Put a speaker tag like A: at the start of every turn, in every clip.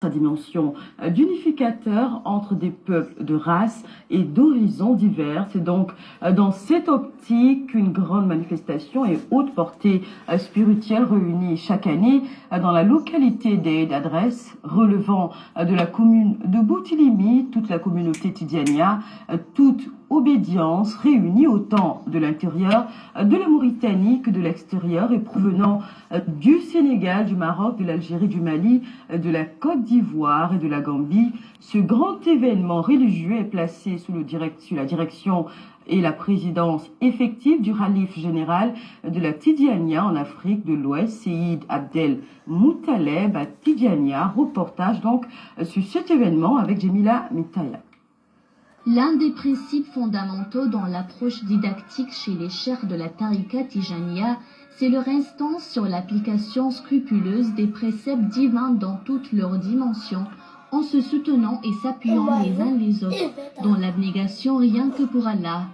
A: sa dimension d'unificateur entre des peuples de races et d'horizons divers. C'est donc dans cette optique qu'une grande manifestation et haute portée spirituelle réunie chaque année dans la localité d'Aïd Adresse, relevant de la commune de Boutilimi, toute la communauté Tidjania, toute obédience réunie autant de l'intérieur de la Mauritanie que de l'extérieur et provenant du Sénégal, du Maroc, de l'Algérie, du Mali, de la Côte d'Ivoire et de la Gambie. Ce grand événement religieux est placé sous la direction et la présidence effective du Khalif général de la Tidjania en Afrique de l'Ouest, Seyyid Abdel Moutaleb à Tidjania. Reportage donc sur cet événement avec Jemila Mitaya.
B: L'un des principes fondamentaux dans l'approche didactique chez les cheikhs de la Tariqa Tijaniya, c'est leur instance sur l'application scrupuleuse des préceptes divins dans toutes leurs dimensions, en se soutenant et s'appuyant les uns les autres, dans l'abnégation rien que pour Allah.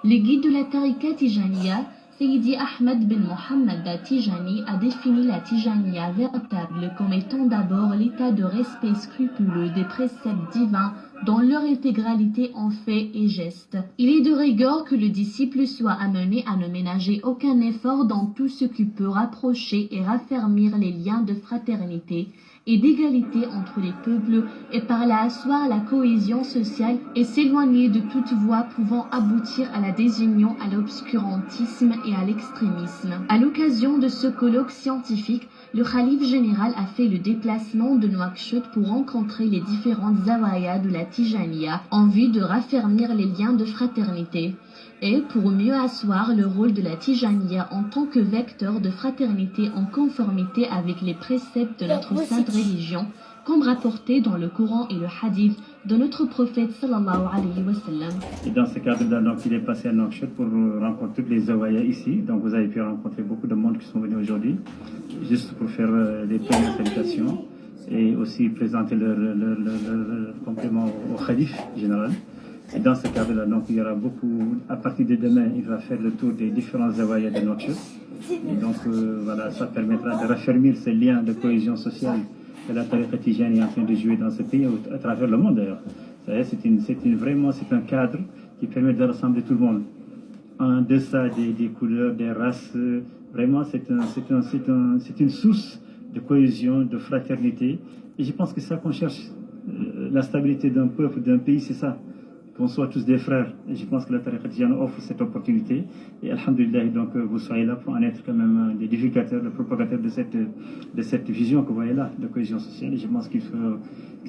B: Le guide de la Tariqa Tijaniya, Sayyidi Ahmed bin Mohammed Tijani, a défini la Tijaniya véritable comme étant d'abord l'état de respect scrupuleux des préceptes divins dans leur intégralité en faits et gestes. Il est de rigueur que le disciple soit amené à ne ménager aucun effort dans tout ce qui peut rapprocher et raffermir les liens de fraternité et d'égalité entre les peuples et par là asseoir la cohésion sociale et s'éloigner de toute voie pouvant aboutir à la désunion, à l'obscurantisme et à l'extrémisme. À l'occasion de ce colloque scientifique, le Khalif général a fait le déplacement de Nouakchott pour rencontrer les différentes zawayas de la Tijaniya en vue de raffermir les liens de fraternité et pour mieux asseoir le rôle de la Tijaniya en tant que vecteur de fraternité en conformité avec les préceptes de notre sainte religion, comme rapporté dans le Coran et le Hadith de notre prophète sallallahu alayhi wa sallam.
C: Et dans ce cadre-là, donc, il est passé à Nouakchott pour rencontrer toutes les zawayas ici. Donc vous avez pu rencontrer beaucoup de monde qui sont venus aujourd'hui, juste pour faire des premières salutations et aussi présenter leur complément au Khalif général. Et dans ce cadre-là, donc, il y aura beaucoup, à partir de demain, il va faire le tour des différents zawayas de Nouakchott. Et donc, voilà, ça permettra de raffermir ces liens de cohésion sociale que la Tariqa Tijani est en train de jouer dans ce pays, à travers le monde d'ailleurs. C'est un cadre qui permet de rassembler tout le monde. En deçà des couleurs, des races, vraiment, c'est une source de cohésion, de fraternité. Et je pense que c'est ça qu'on cherche. La stabilité d'un peuple, d'un pays, c'est ça. Qu'on soit tous des frères. Et je pense que la Tariqa Tijani offre cette opportunité. Et alhamdulillah, donc vous soyez là pour en être quand même des divulgateurs, des propagateurs de cette vision que vous voyez là, de cohésion sociale. Et je pense que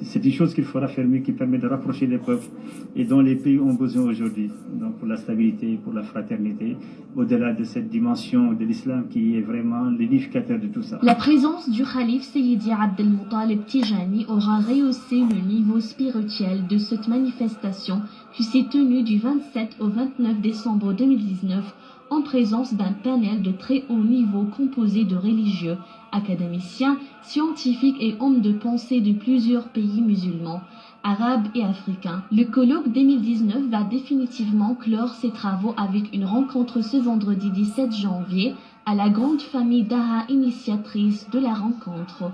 C: c'est une chose qu'il faut raffermir, qui permet de rapprocher les peuples et dont les pays ont besoin aujourd'hui. Donc pour la stabilité, pour la fraternité, au-delà de cette dimension de l'islam qui est vraiment l'unificateur de tout ça.
B: La présence du Khalif Seyyidi Abdel Moutaleb Tijani aura rehaussé le niveau spirituel de cette manifestation qui s'est tenue du 27 au 29 décembre 2019 en présence d'un panel de très haut niveau composé de religieux, académiciens, scientifiques et hommes de pensée de plusieurs pays musulmans, arabes et africains. Le colloque 2019 va définitivement clore ses travaux avec une rencontre ce vendredi 17 janvier à la grande famille Daha, initiatrice de la rencontre.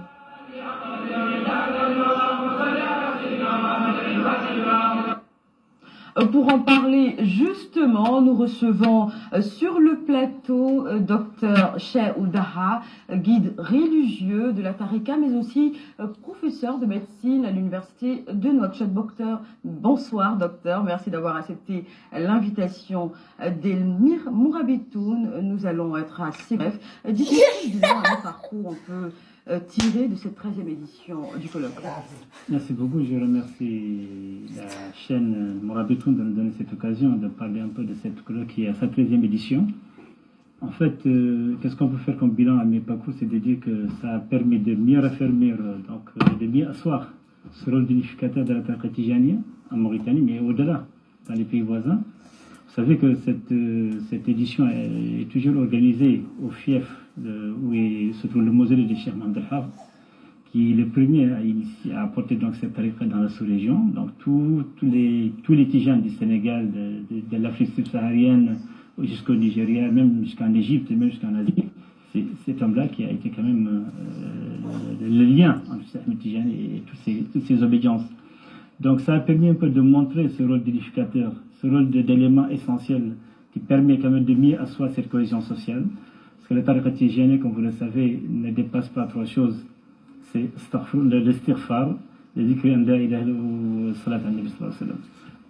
A: Pour en parler justement, nous recevons sur le plateau Dr Cheikh Oudaha, guide religieux de la Tariqa, mais aussi professeur de médecine à l'université de Nouakchott. Docteur, bonsoir docteur, merci d'avoir accepté l'invitation d'Elmir Mourabitoun. Nous allons être assez brefs. Dites-nous un parcours on peut tiré de cette 13e édition du colloque.
C: Merci beaucoup. Je remercie la chaîne Mourabitoun de nous donner cette occasion de parler un peu de cette colloque qui est à sa 13e édition. En fait, qu'est-ce qu'on peut faire comme bilan à mes parcours? C'est de dire que ça a permis de mieux raffermir, donc de mieux asseoir ce rôle d'unificateur de la Tariqa Tijaniya en Mauritanie, mais au-delà, dans les pays voisins. Vous savez que cette édition est toujours organisée au fief où se trouve le mausolée de Cheikh Mohamed El Hafez, qui est le premier à apporter donc cette tariqa dans la sous-région. Donc tous les Tijanes du Sénégal, de l'Afrique subsaharienne jusqu'au Nigeria, même jusqu'en Égypte, même jusqu'en Asie, c'est cet homme-là qui a été quand même le lien entre Ahmed Tijani et toutes ces obédiences. Donc ça a permis un peu de montrer ce rôle d'édificateur, ce rôle d'élément essentiel qui permet quand même de mieux asseoir cette cohésion sociale. Parce que le tariqa tijani, comme vous le savez, ne dépasse pas trois choses. C'est l'istighfar, le zikr an la ilaha illallah ou salat an-nabi sallallahu alayhi wa sallam.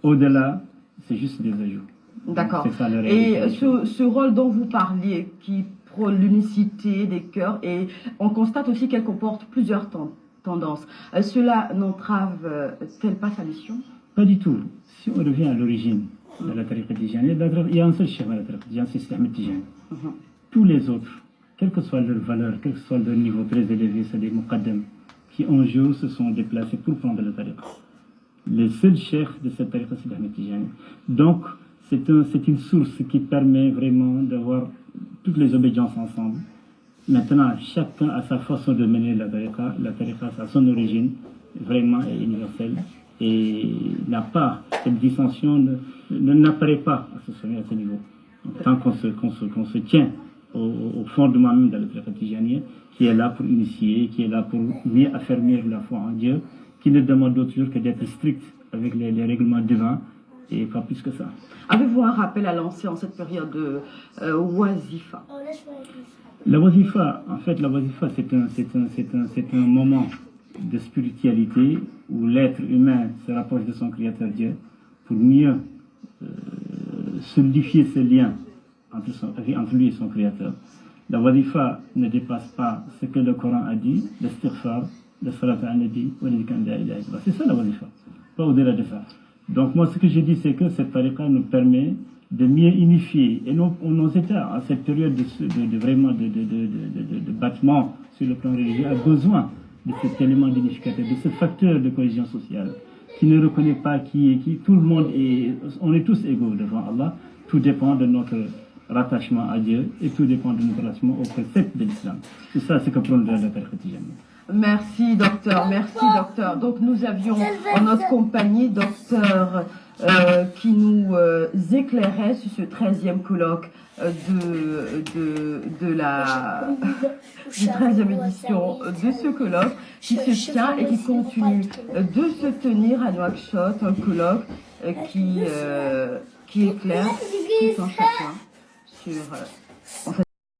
C: Au-delà, c'est juste des ajouts.
A: D'accord. Et ce rôle dont vous parliez, qui prône l'unicité des cœurs, et on constate aussi qu'elle comporte plusieurs tendances. Cela n'entrave-t-elle pas sa mission?
C: Pas du tout. Si on revient à l'origine de la tariqa tijani, il y a un seul cheikh de la tariqa tijani, c'est Ahmed Tijani. Tous les autres, quelle que soit leur valeur, quel que soit leur niveau très élevé, c'est des muqaddam qui un jour se sont déplacés pour prendre la tariqa. Le seul cheikh de cette tariqa, c'est Ahmed Tijani. Donc, c'est une source qui permet vraiment d'avoir toutes les obédiences ensemble. Maintenant, chacun a sa façon de mener la tariqa. La tariqa, à son origine, vraiment est universelle et n'a pas, cette dissension n'apparaît pas à ce niveau. Donc, tant qu'on se tient au fondement même de la tariqa tijanienne, qui est là pour initier, qui est là pour mieux affermir la foi en Dieu, qui ne demande d'autre chose que d'être strict avec les règlements divins et pas plus que ça.
A: Avez-vous un rappel à lancer en cette période de wazifa?
C: La wazifa, en fait, c'est un moment de spiritualité où l'être humain se rapproche de son Créateur Dieu pour mieux solidifier ce lien entre lui et son Créateur. La wazifa ne dépasse pas ce que le Coran a dit, l'istighfar, le salat al-nabi, c'est ça la wazifa, pas au-delà de ça. Donc moi, ce que je dis, c'est que cette tariqa nous permet de mieux unifier et nos États, à cette période de battement sur le plan religieux, a besoin de cet élément d'unificateur, de ce facteur de cohésion sociale qui ne reconnaît pas qui est qui. Tout le monde on est tous égaux devant Allah. Tout dépend de notre rattachement à Dieu et tout dépend de notre attachement au précepte de l'islam. C'est ça, c'est que prendre la tariqa tijani.
A: Merci docteur, merci docteur. Donc nous avions en notre compagnie docteur qui nous éclairait sur ce 13e colloque de la 13e édition de ce colloque qui se tient et qui continue de se tenir à Nouakchott, un colloque qui éclaire tout un chacun sur